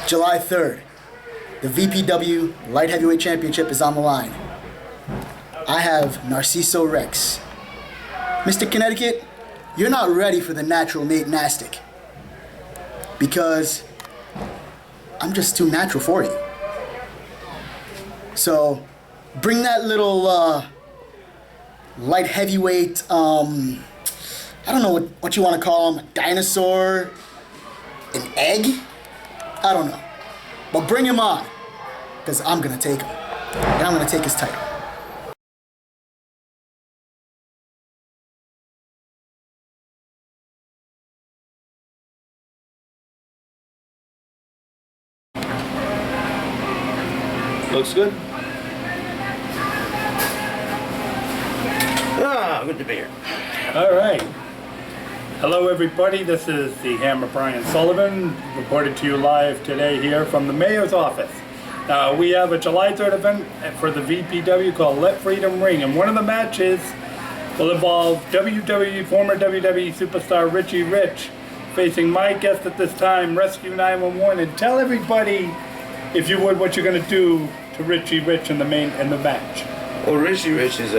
July 3rd, the VPW Light Heavyweight Championship is on the line. I have Narciso Rex. Mr. Connecticut, you're not ready for the natural Nate Nastic. Because I'm just too natural for you. So, bring that little light heavyweight, I don't know what you want to call him, a dinosaur, an egg? I don't know. But bring him on, because I'm going to take him. And I'm going to take his title. Looks good. Good to be here. All right. Hello, everybody. This is the Hammer Brian Sullivan, reported to you live today here from the Mayor's office. We have a July 3rd event for the VPW called Let Freedom Ring, and one of the matches will involve former WWE superstar Richie Rich facing my guest at this time, Rescue 911, and tell everybody, if you would, what you're going to do to Richie Rich in the match. Well, Richie Rich is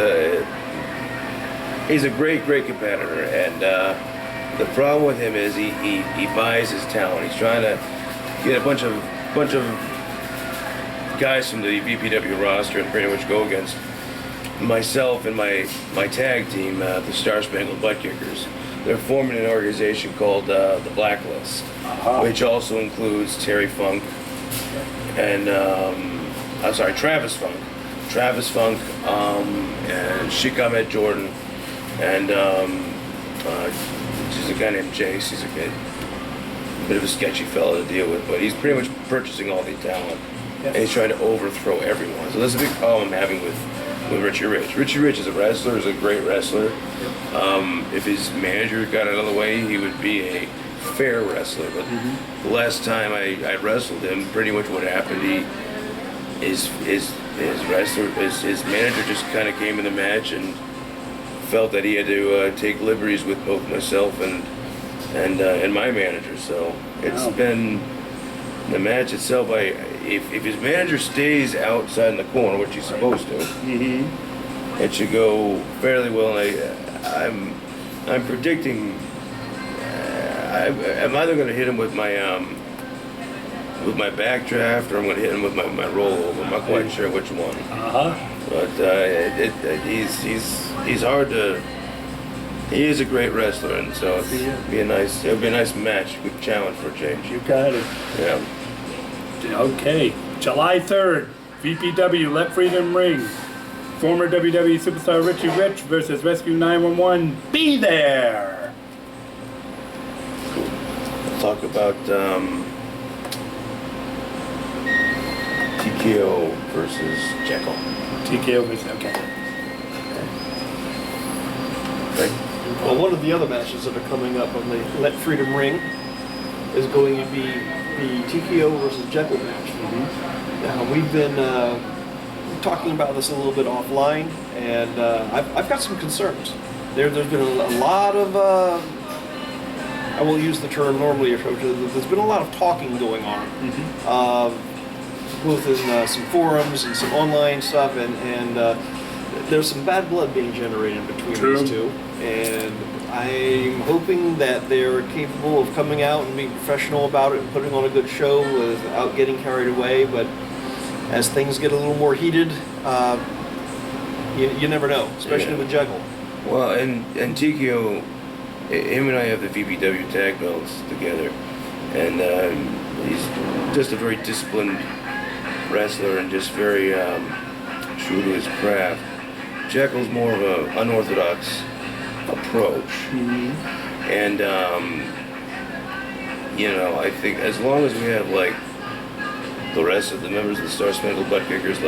he's a great competitor, and the problem with him is he buys his talent. He's trying to get a bunch of guys from the VPW roster and pretty much go against myself and my tag team, the Starspangled Buttkickers. They're forming an organization called the BLACKLIST, which also includes Terry Funk and Travis Funk, and Sheik Ahmed Jordan, and there's a guy named Jace. He's a bit of a sketchy fellow to deal with, but he's pretty much purchasing all the talent, and he's trying to overthrow everyone. So that's a big problem I'm having with Richie Rich. Richie Rich is a wrestler, is a great wrestler. If his manager got out of the way, he would be a fair wrestler. But the last time I wrestled him, pretty much what happened, his manager just kind of came in the match and felt that he had to take liberties with both myself and my manager. So it's been the match itself. If his manager stays outside in the corner, which he's supposed to, it should go fairly well. And I'm predicting. I'm either going to hit him with my backdraft, or I'm going to hit him with my rollover. I'm not quite sure which one. But he's hard to. He is a great wrestler, and so it'll be a nice match, good challenge for a change. You got it. Yeah. Okay, July 3rd, VPW Let Freedom Ring. Former WWE superstar Richie Rich versus Rescue 911. Be there. We'll talk about TKO versus Jekyll. TKO versus, okay. Well, one of the other matches that are coming up on the Let Freedom Ring is going to be the TKO versus Jekyll match. Now, we've been talking about this a little bit offline, and I've got some concerns. There's been a lot of, I will use the term normally, there's been a lot of talking going on, both in some forums and some online stuff, and there's some bad blood being generated between these two, and I'm hoping that they're capable of coming out and being professional about it and putting on a good show without getting carried away. But as things get a little more heated, you never know, especially with Jekyll. Well, and TKO, him and I have the VPW tag belts together, and he's just a very disciplined wrestler and just very true to his craft. Jekyll's more of an unorthodox approach, and I think as long as we have like the rest of the members of the Starspangled Buttkickers,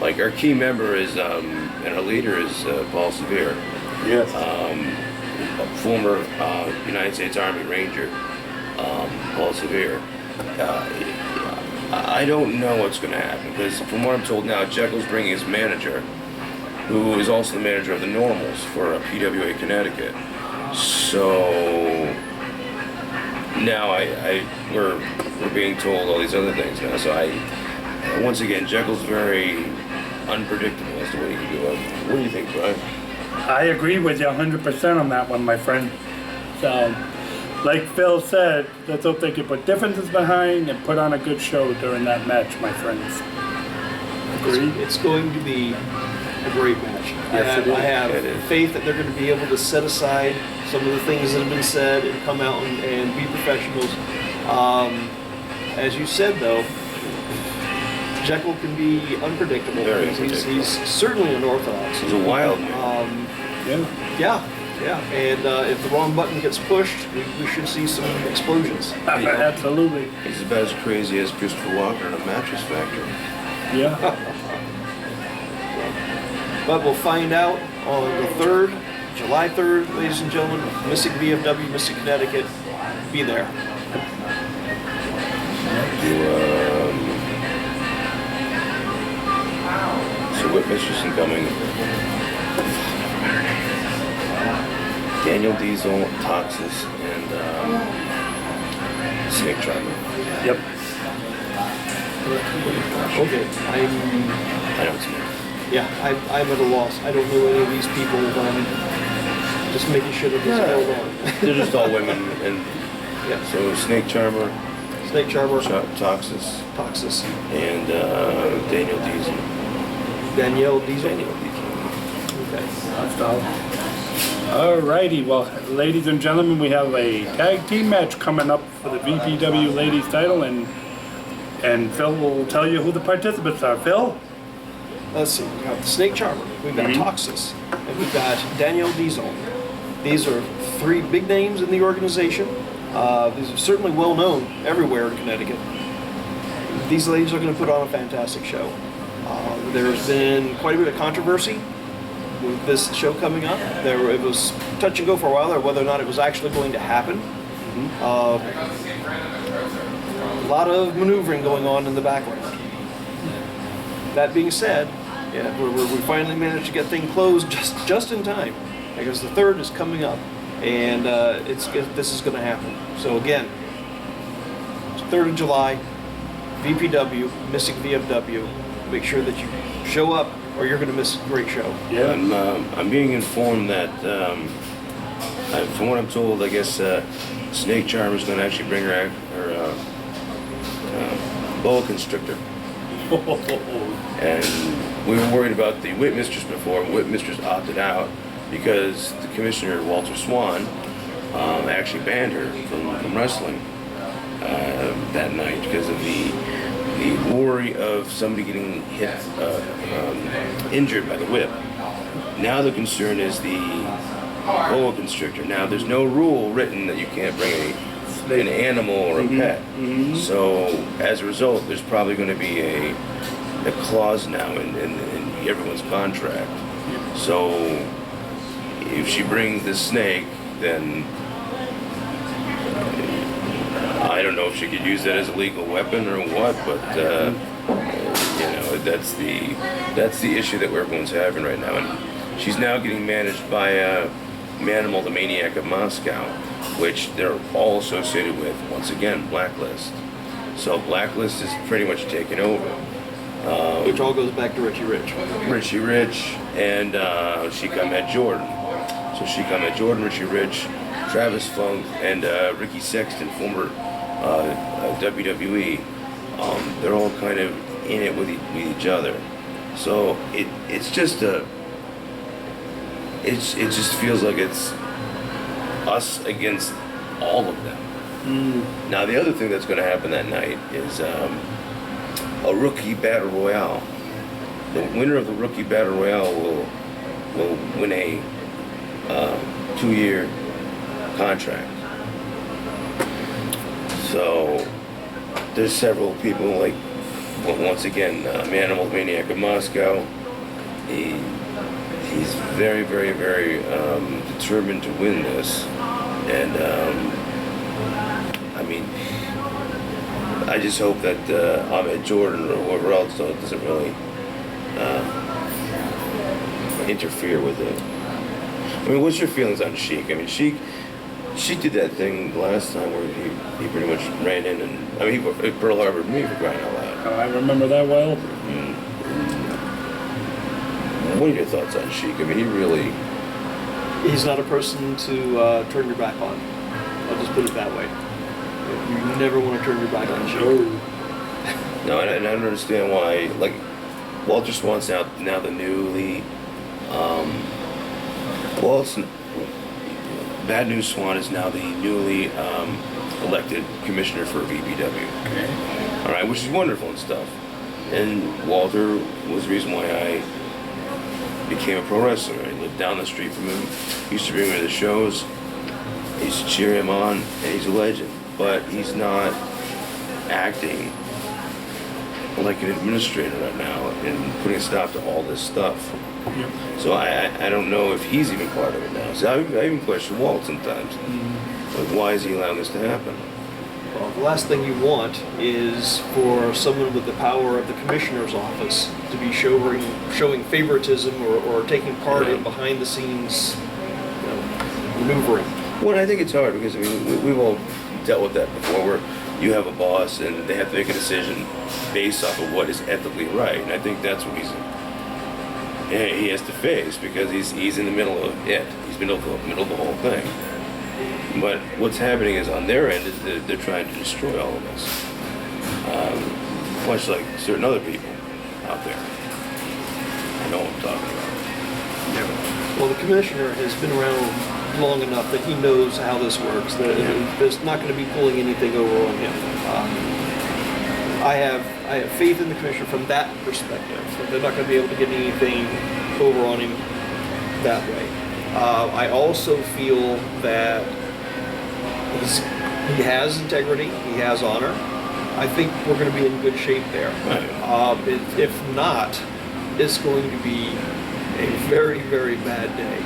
like our key member is and our leader is Paul Severe, former United States Army Ranger, Paul Severe. I don't know what's going to happen, because from what I'm told now, Jekyll's bringing his manager, who is also the manager of the Normals for PWA Connecticut. So now we're being told all these other things now. So once again, Jekyll's very unpredictable as to what he can do. What do you think, Brian? I agree with you 100% on that one, my friend. So, like Phil said, let's hope they can put differences behind and put on a good show during that match, my friends. Agreed? It's going to be a great match. Yes, I have faith that they're going to be able to set aside some of the things that have been said and come out and be professionals. As you said, though, Jekyll can be unpredictable. Very He's unpredictable. certainly unorthodox. He's a wild man. Yeah. And if the wrong button gets pushed, we should see some explosions. Absolutely. He's about as crazy as Christopher Walker in a mattress factory. Yeah. But we'll find out on the 3rd, July 3rd, ladies and gentlemen, Mystic VFW, Mystic, Connecticut. Be there. So Whit Mistress coming. Daniel Diesel, Toxis, and Snake Charmer. Yep. Okay, I don't see it. I'm at a loss. I don't know any of these people. Just making sure that this is going on. They're just all women, and Yeah. so Snake Charmer, Snake Charmer, Toxis, Toxis, and Daniel Diesel. Danielle Diesel. Daniel Diesel. Okay. That's all. Alrighty, well, ladies and gentlemen, we have a tag team match coming up for the VPW ladies title, and Phil will tell you who the participants are. Phil? Let's see. We got the Snake Charmer. We've got Toxis, and we've got Danielle Diesel. These are 3 big names in the organization. These are certainly well known everywhere in Connecticut. These ladies are going to put on a fantastic show. There's been quite a bit of controversy with this show coming up. It was touch and go for a while there whether or not it was actually going to happen. A lot of maneuvering going on in the background. That being said, we finally managed to get things closed just in time, because the 3rd is coming up, and this is going to happen. So again, 3rd of July, VPW, Mystic VFW. Make sure that you show up, or you're going to miss a great show. Yeah. I'm being informed that, from what I'm told, I guess Snake Charmer is going to actually bring her boa constrictor. And we were worried about the Whip Mistress before. Whip Mistress opted out because the commissioner, Walter Swan, actually banned her from wrestling that night because of the worry of somebody getting hit, injured by the whip. Now the concern is the boa constrictor. Now there's no rule written that you can't bring an animal or a pet. So as a result, there's probably going to be a clause now in everyone's contract. So if she brings the snake, then I don't know if she could use that as a legal weapon or what, but that's the issue that everyone's having right now. And she's now getting managed by Manimal, the Maniac of Moscow, which they're all associated with, once again, BLACKLIST. So BLACKLIST is pretty much taken over. Which all goes back to Richie Rich. Richie Rich and Sheik Ahmed Jordan. So Sheik Ahmed Jordan, Richie Rich, Travis Funk, and Ricky Sexton, former WWE. They're all kind of in it with each other. So it just feels like it's us against all of them. Now the other thing that's going to happen that night is a rookie battle royale. The winner of the rookie battle royale will win a 2-year contract. So there's several people, like, once again, Manimal, Maniac of Moscow. He's very, very, very determined to win this, and I mean, I just hope that Ahmed Jordan or whoever else doesn't really interfere with it. I mean, what's your feelings on Sheik? I mean, Sheik She did that thing last time where he pretty much ran in and, I mean, he Pearl Harbored me for crying out loud. I remember that well. What are your thoughts on Sheik? I mean, He's not a person to turn your back on. I'll just put it that way. You never want to turn your back on Sheik. No, and I don't understand why, like, Walter Swan's now the newly, Bad News Swan is now the newly elected commissioner for VPW. Okay. All right, which is wonderful and stuff. And Walter was the reason why I became a pro wrestler. I lived down the street from him. He used to bring me to the shows. I used to cheer him on, and he's a legend. But he's not acting like an administrator right now and putting a stop to all this stuff. Yep. So I don't know if he's even part of it now. So I even question Walt sometimes. Like, why is he allowing this to happen? Well, the last thing you want is for someone with the power of the commissioner's office to be showing favoritism or taking part in behind the scenes maneuvering. Well, I think it's hard because, I mean, we've all dealt with that before, where you have a boss and they have to make a decision based off of what is ethically right. And I think that's what he has to face, because he's in the middle of it. He's in the middle of the whole thing. But what's happening is, on their end, is they're trying to destroy all of us. Much like certain other people out there. I know what I'm talking about. Well, the commissioner has been around long enough that he knows how this works. There's not going to be pulling anything over on him. I have faith in the commissioner from that perspective. So they're not going to be able to get anything over on him that way. I also feel that he has integrity, he has honor. I think we're going to be in good shape there. If not, it's going to be a very, very bad day.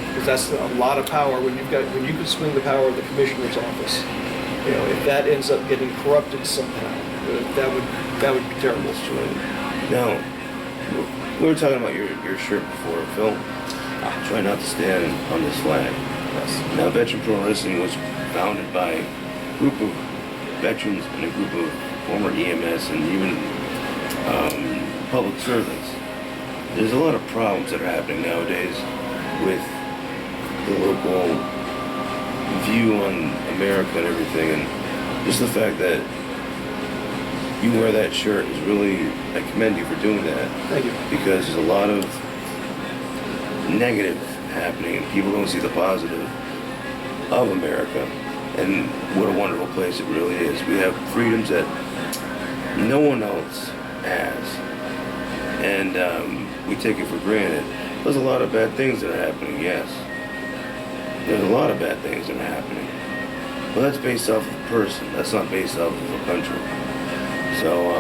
Because that's a lot of power when you can swing the power of the commissioner's office. If that ends up getting corrupted somehow, that would be terrible. Now, we were talking about your shirt before, Phil. Try not to stand on this flag. Yes. Now, Veteran Pro Wrestling was founded by a group of veterans and a group of former EMS and even public servants. There's a lot of problems that are happening nowadays with the local view on America and everything, and just the fact that you wear that shirt is really, I commend you for doing that. Thank you. Because there's a lot of negative happening and people don't see the positive of America and what a wonderful place it really is. We have freedoms that no one else has, and we take it for granted. There's a lot of bad things that are happening, yes. There's a lot of bad things that are happening. But that's based off of a person. That's not based off of a country. So,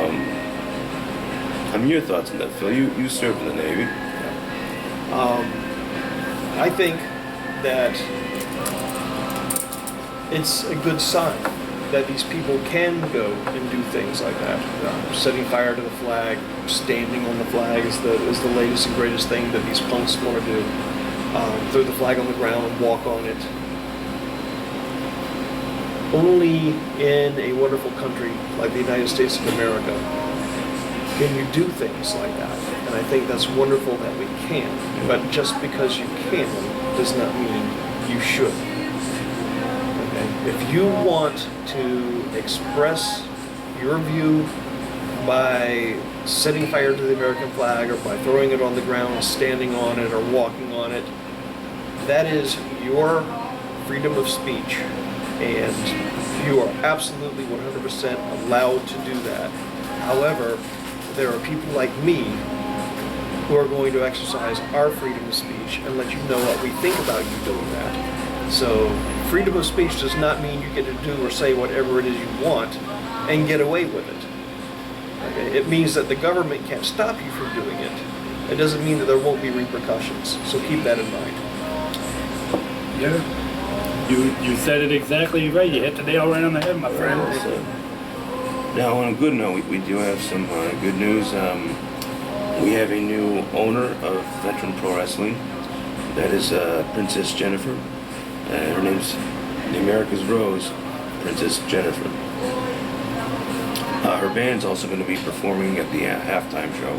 your thoughts on that, Phil? You served in the Navy. I think that it's a good sign that these people can go and do things like that. Setting fire to the flag, standing on the flag is the latest and greatest thing that these punks want to do. Throw the flag on the ground and walk on it. Only in a wonderful country like the United States of America can you do things like that. And I think that's wonderful that we can. But just because you can does not mean you should. Okay? If you want to express your view by setting fire to the American flag or by throwing it on the ground, standing on it, or walking on it, that is your freedom of speech. And you are absolutely 100% allowed to do that. However, there are people like me who are going to exercise our freedom of speech and let you know what we think about you doing that. So freedom of speech does not mean you get to do or say whatever it is you want and get away with it. Okay? It means that the government can't stop you from doing it. It doesn't mean that there won't be repercussions. So keep that in mind. Yeah. You said it exactly right. You hit the nail right on the head, my friend. Now, on a good note, we do have some good news. We have a new owner of Veteran Pro Wrestling. That is Princess Jennifer. Her name's the America's Rose, Princess Jennifer. Her band's also going to be performing at the halftime show,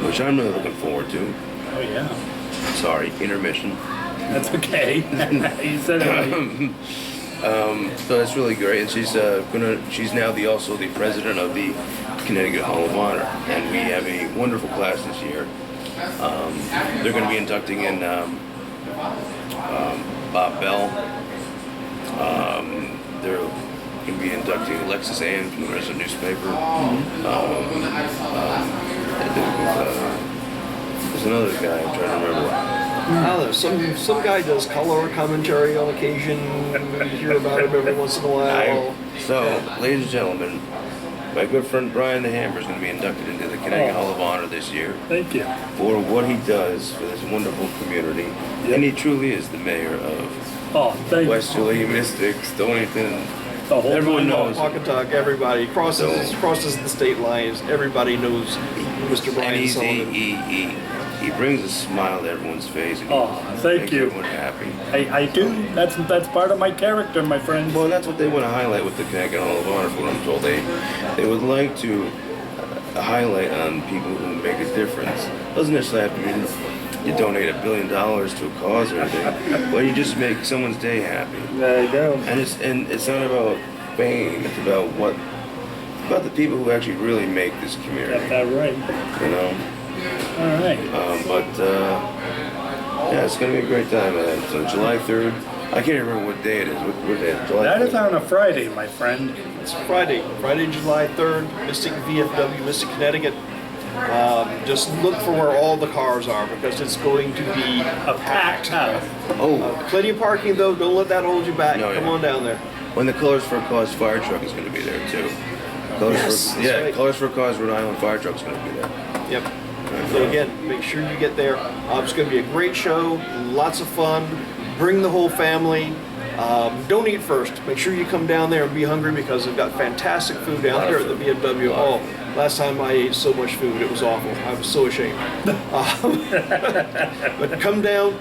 which I'm really looking forward to. Oh yeah. Sorry, intermission. That's okay. You said it right. So that's really great, and she's now also the president of the Connecticut Hall of Honor, and we have a wonderful class this year. They're going to be inducting in Bob Bell. They're going to be inducting Alexis Ann from the Resident Newspaper. There's another guy I'm trying to remember. I don't know. Some guy does color commentary on occasion. You hear about him every once in a while. Ladies and gentlemen, my good friend Brian the Hammer is going to be inducted into the Connecticut Hall of Honor this year. Thank you. For what he does for this wonderful community. Yep. And he truly is the mayor of Westerly, Mystic, Stonington. Everyone knows. Pawcatuck, everybody crosses the state lines. Everybody knows Mr. Brian Sullivan. He brings a smile to everyone's face. And thank you. Everyone happy. I do. That's part of my character, my friend. Well, that's what they want to highlight with the Connecticut Hall of Honor. For what I'm told, they would like to highlight on people who make a difference. Doesn't necessarily have to be you donate $1 billion to a cause or anything, but you just make someone's day happy. There you go. And it's not about fame. It's about the people who actually really make this community. Got that right. You know. All right. Yeah, it's going to be a great time. So July 3rd. I can't remember what day it is. What day? July 3rd. That is on a Friday, my friend. It's Friday, July 3rd, Mystic VFW, Mystic, Connecticut. Just look for where all the cars are because it's going to be a packed house. Plenty of parking though. Don't let that hold you back. No, Come on down there. When the Colors for a Cause fire truck is going to be there too. Colors for a Cause Rhode Island fire truck is going to be there. Yep. So again, make sure you get there. It's going to be a great show, lots of fun. Bring the whole family. Don't eat first. Make sure you come down there and be hungry because they've got fantastic food down here at the BMW. Last time I ate so much food, it was awful. I was so ashamed. But come down,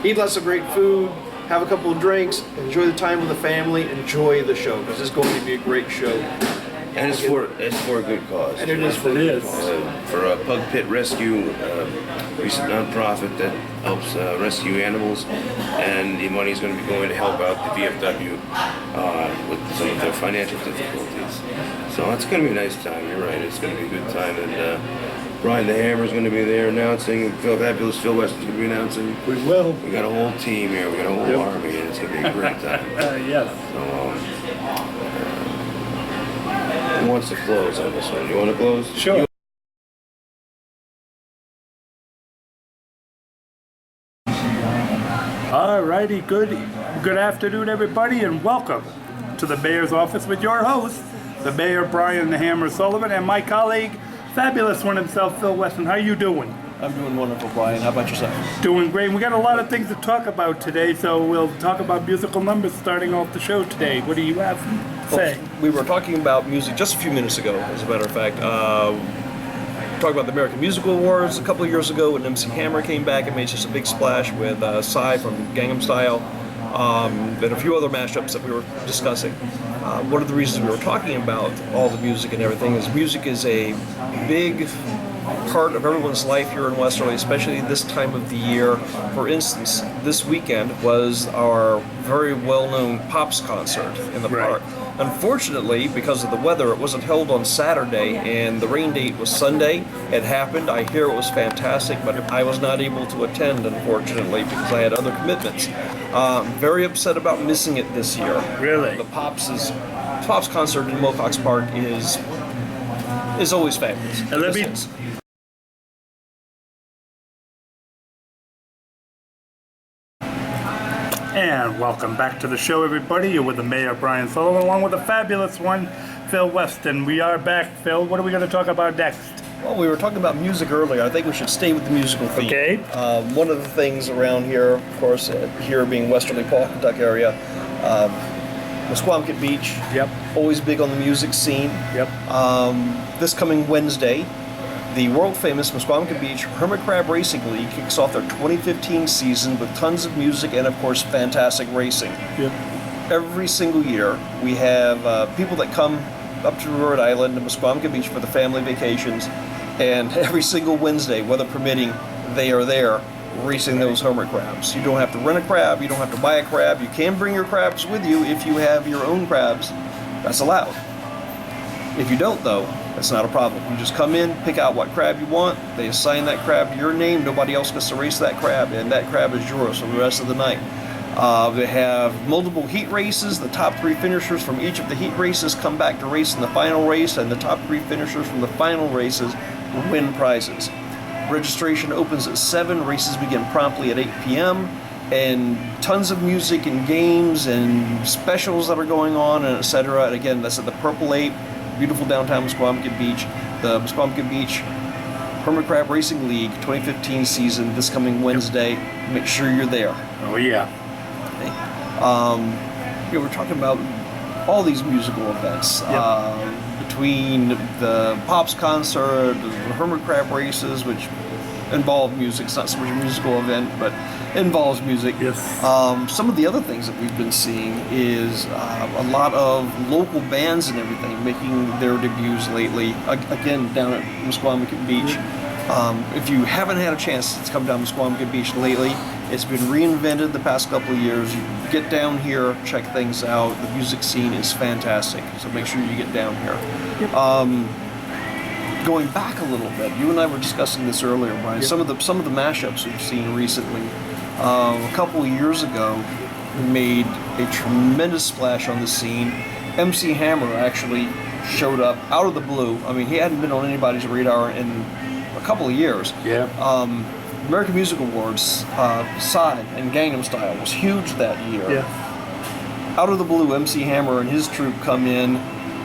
eat lots of great food, have a couple of drinks, enjoy the time with the family, enjoy the show because it's going to be a great show. And it's for a good cause. And it is for a good cause. For a Pug Pit Rescue, recent nonprofit that helps rescue animals, and the money is going to be going to help out the VFW with some of their financial difficulties. So it's going to be a nice time. You're right. It's going to be a good time, and Brian the Hammer is going to be there announcing. Fabulous Phil Weston's going to be announcing. We will. We got a whole team here. We got a whole army, and it's going to be a great time. Yes. So. Who wants to close on this one? You want to close? Sure. All righty, good afternoon, everybody, and welcome to the Mayor's Office with your host, the Mayor Brian the Hammer Sullivan, and my colleague, fabulous one himself, Phil Weston. How you doing? I'm doing wonderful, Brian. How about yourself? Doing great. We got a lot of things to talk about today, so we'll talk about musical numbers starting off the show today. What do you have to say? Well, we were talking about music just a few minutes ago, as a matter of fact. Talking about the American Musical Awards a couple of years ago when MC Hammer came back and made just a big splash with Isiah from Gangnam Style, and a few other mashups that we were discussing. One of the reasons we were talking about all the music and everything is music is a big part of everyone's life here in Westerly, especially this time of the year. For instance, this weekend was our very well-known Pops concert in the park. Unfortunately, because of the weather, it wasn't held on Saturday, and the rain date was Sunday. It happened. I hear it was fantastic, but I was not able to attend, unfortunately, because I had other commitments. Very upset about missing it this year. Really? The Pops concert in Wilcox Park is always fabulous. And welcome back to the show, everybody. You're with the Mayor, Brian Sullivan, along with the fabulous one, Phil Weston. We are back, Phil. What are we going to talk about next? Well, we were talking about music earlier. I think we should stay with the musical theme. Okay. One of the things around here, of course, here being Westerly, Pawcatuck area, Squamkett Beach. Yep. Always big on the music scene. Yep. This coming Wednesday, The world-famous Musqueam Beach Hermit Crab Racing League kicks off their 2015 season with tons of music and, of course, fantastic racing. Yep. Every single year, we have people that come up to Rhode Island and Musqueam Beach for the family vacations, and every single Wednesday, weather permitting, they are there racing those hermit crabs. You don't have to rent a crab, you don't have to buy a crab, you can bring your crabs with you if you have your own crabs. That's allowed. If you don't, though, that's not a problem. You just come in, pick out what crab you want, they assign that crab to your name, nobody else gets to race that crab, and that crab is yours for the rest of the night. They have multiple heat races. The top 3 finishers from each of the heat races come back to race in the final race, and the top 3 finishers from the final races win prizes. Registration opens at 7, races begin promptly at 8 p.m., and tons of music and games and specials that are going on, and etc. And again, that's at the Purple 8, beautiful downtown Musqueam Beach. The Musqueam Beach Hermit Crab Racing League 2015 season this coming Wednesday. Make sure you're there. Oh yeah. We're talking about all these musical events. Between the Pops concert, the Hermit Crab races, which involve music. It's not so much a musical event, but involves music. Yes. Some of the other things that we've been seeing is a lot of local bands and everything making their debuts lately. Again, down at Musqueam Beach. If you haven't had a chance to come down Musqueam Beach lately, it's been reinvented the past couple of years. You get down here, check things out. The music scene is fantastic, so make sure you get down here. Yep. Going back a little bit, you and I were discussing this earlier, Brian. Yep. Some of the mashups we've seen recently. A couple of years ago, made a tremendous splash on the scene. MC Hammer actually showed up out of the blue. I mean, he hadn't been on anybody's radar in a couple of years. Yeah. American Music Awards, Psy and Gangnam Style was huge that year. Yeah. Out of the blue, MC Hammer and his troupe come in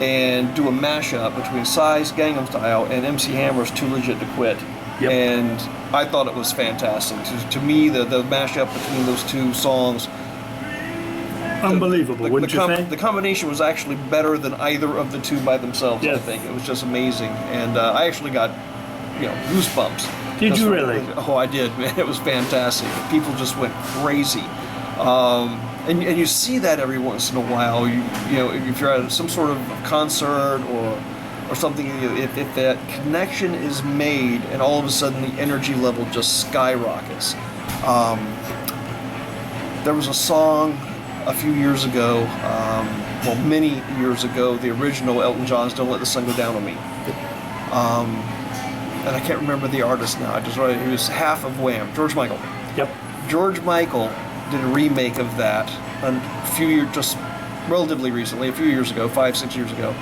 and do a mashup between Psy's Gangnam Style and MC Hammer's Too Legit to Quit. Yep. And I thought it was fantastic. To me, the mashup between those two songs, unbelievable, wouldn't you say? The combination was actually better than either of the two by themselves. Yes. I think it was just amazing, and I actually got goosebumps. Did you really? Oh, I did, man. It was fantastic. People just went crazy. And you see that every once in a while. You know, if you're at some sort of concert or something, if that connection is made and all of a sudden the energy level just skyrockets. There was a song a few years ago, many years ago, the original Elton John's Don't Let the Sun Go Down on Me. And I can't remember the artist now. I just wrote it. He was half of Wham, George Michael. Yep. George Michael did a remake of that a few years, just relatively recently, a few years ago, 5-6 years ago.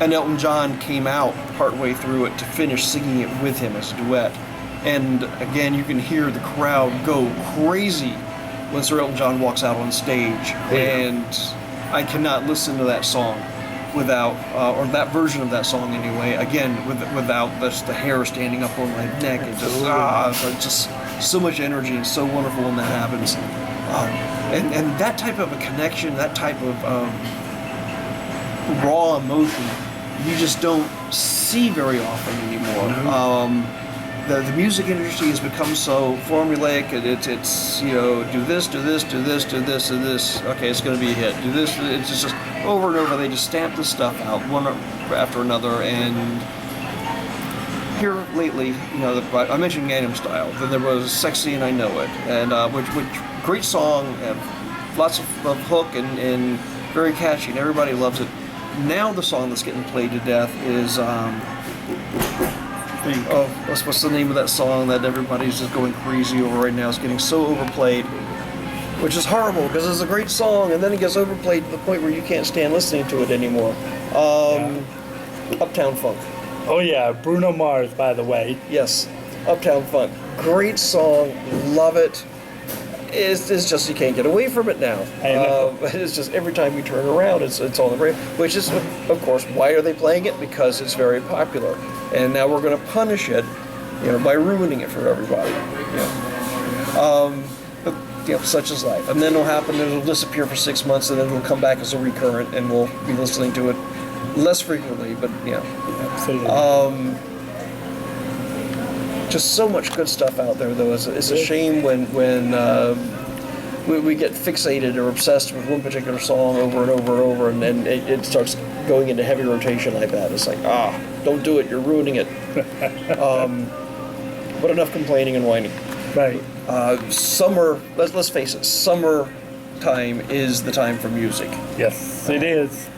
And Elton John came out partway through it to finish singing it with him as a duet. And again, you can hear the crowd go crazy when Sir Elton John walks out on stage. And I cannot listen to that song without, or that version of that song anyway, again, without the hair standing up on my neck. It just so much energy and so wonderful when that happens. And that type of a connection, that type of raw emotion, you just don't see very often anymore. The music industry has become so formulaic. It's do this, do this, do this, do this, do this. Okay, it's going to be a hit. Do this. It's just over and over. They just stamp this stuff out one after another. And here lately, I mentioned Gangnam Style. Then there was Sexy and I Know It, and which great song, lots of hook and very catchy, and everybody loves it. Now the song that's getting played to death is what's the name of that song that everybody's just going crazy over right now? It's getting so overplayed, which is horrible because it's a great song, and then it gets overplayed to the point where you can't stand listening to it anymore. Uptown Funk. Oh yeah, Bruno Mars, by the way. Yes, Uptown Funk. Great song, love it. It's just you can't get away from it now. I know. It's just every time you turn around, it's on the radio. Which is, of course, why are they playing it? Because it's very popular, and now we're going to punish it, by ruining it for everybody. But, such is life. And then it'll happen. It'll disappear for 6 months, and then it'll come back as a recurrent, and we'll be listening to it less frequently. But Absolutely. Just so much good stuff out there, though. It's a shame when we get fixated or obsessed with one particular song over and over and over, and then it starts going into heavy rotation like that. It's like, don't do it, you're ruining it. But enough complaining and whining. Right. Summer, let's face it, summer time is the time for music. Yes, it is.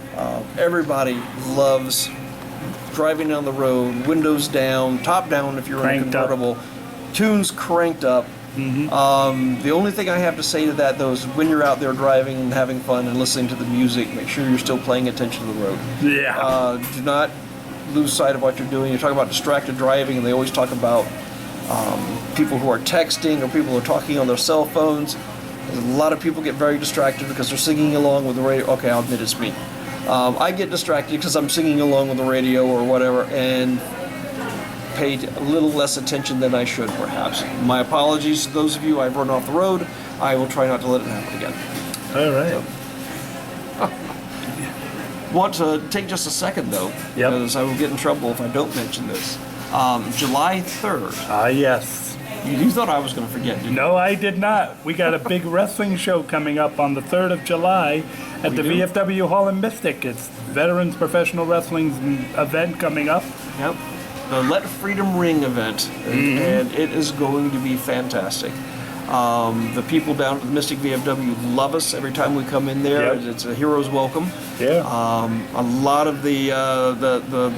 Everybody loves driving down the road, windows down, top down if you're in a convertible, tunes cranked up. The only thing I have to say to that, though, is when you're out there driving and having fun and listening to the music, make sure you're still paying attention to the road. Yeah. Do not lose sight of what you're doing. You talk about distracted driving, and they always talk about people who are texting or people who are talking on their cell phones. A lot of people get very distracted because they're singing along with the radio. Okay, I'll admit it's me. I get distracted because I'm singing along with the radio or whatever, and paid a little less attention than I should, perhaps. My apologies to those of you I've run off the road. I will try not to let it happen again. All right. Want to take just a second, though, because I will get in trouble if I don't mention this. July 3rd. Yes. You thought I was going to forget, didn't you? No, I did not. We got a big wrestling show coming up on the 3rd of July at the VFW Hall in Mystic. It's Veterans Professional Wrestling's event coming up. Yep. The Let Freedom Ring event, and it is going to be fantastic. The people down at the Mystic VFW love us every time we come in there. Yep. It's a hero's welcome. Yeah. A lot of the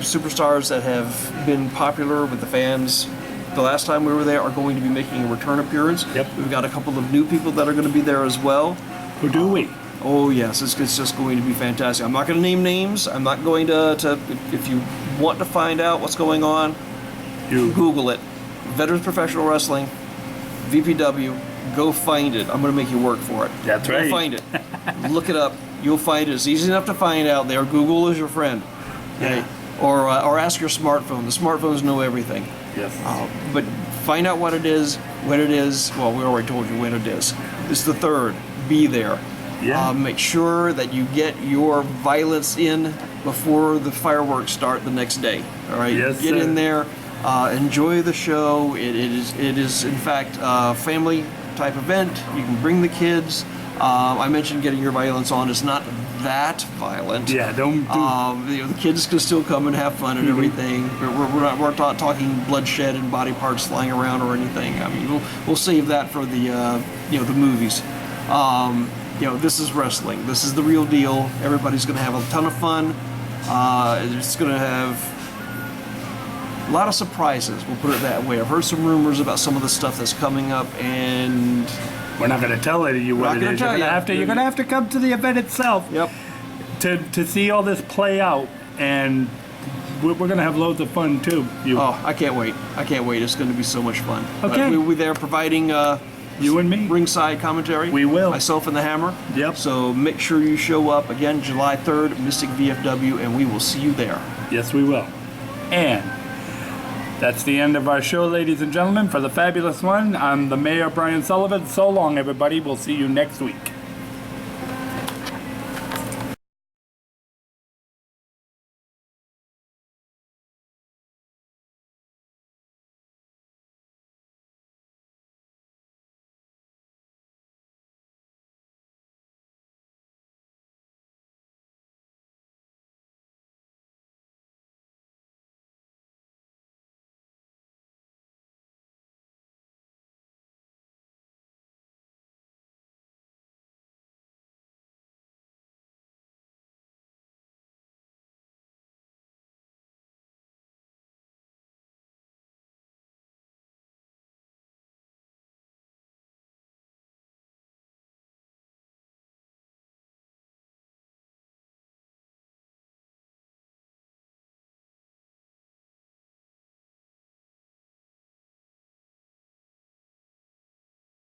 superstars that have been popular with the fans the last time we were there are going to be making a return appearance. Yep. We've got a couple of new people that are going to be there as well. Who do we? Oh yes, it's just going to be fantastic. I'm not going to name names. I'm not going to if you want to find out what's going on, You. Google it. Veterans Professional Wrestling, VPW, go find it. I'm going to make you work for it. That's Go right. find it. Look it up. You'll find it. It's easy enough to find out there. Google is your friend. Okay? Or ask your smartphone. The smartphones know everything. Yes. But find out what it is, when it is. Well, we already told you when it is. It's the 3rd. Be there. Yeah. Make sure that you get your violence in before the fireworks start the next day. All right. Yes, Get sir. in there. Enjoy the show. It is in fact a family type event. You can bring the kids. I mentioned getting your violence on. It's not that violent. Yeah, don't do... The kids can still come and have fun and everything. We're not talking bloodshed and body parts flying around or anything. I mean, we'll save that for the the movies. This is wrestling. This is the real deal. Everybody's going to have a ton of fun. It's going to have a lot of surprises. We'll put it that way. I've heard some rumors about some of the stuff that's coming up, and We're not going to tell you what it is. You're going to have to come to the event itself. Yep. To see all this play out, and we're going to have loads of fun too. Oh, I can't wait. It's going to be so much fun. Okay. We'll be there providing you and me. ringside commentary. We will. Myself and the Hammer. Yep. So make sure you show up again July 3rd, Mystic VFW, and we will see you there. Yes, we will. And that's the end of our show, ladies and gentlemen. For the fabulous one, I'm the Mayor, Brian Sullivan. So long, everybody. We'll see you next week.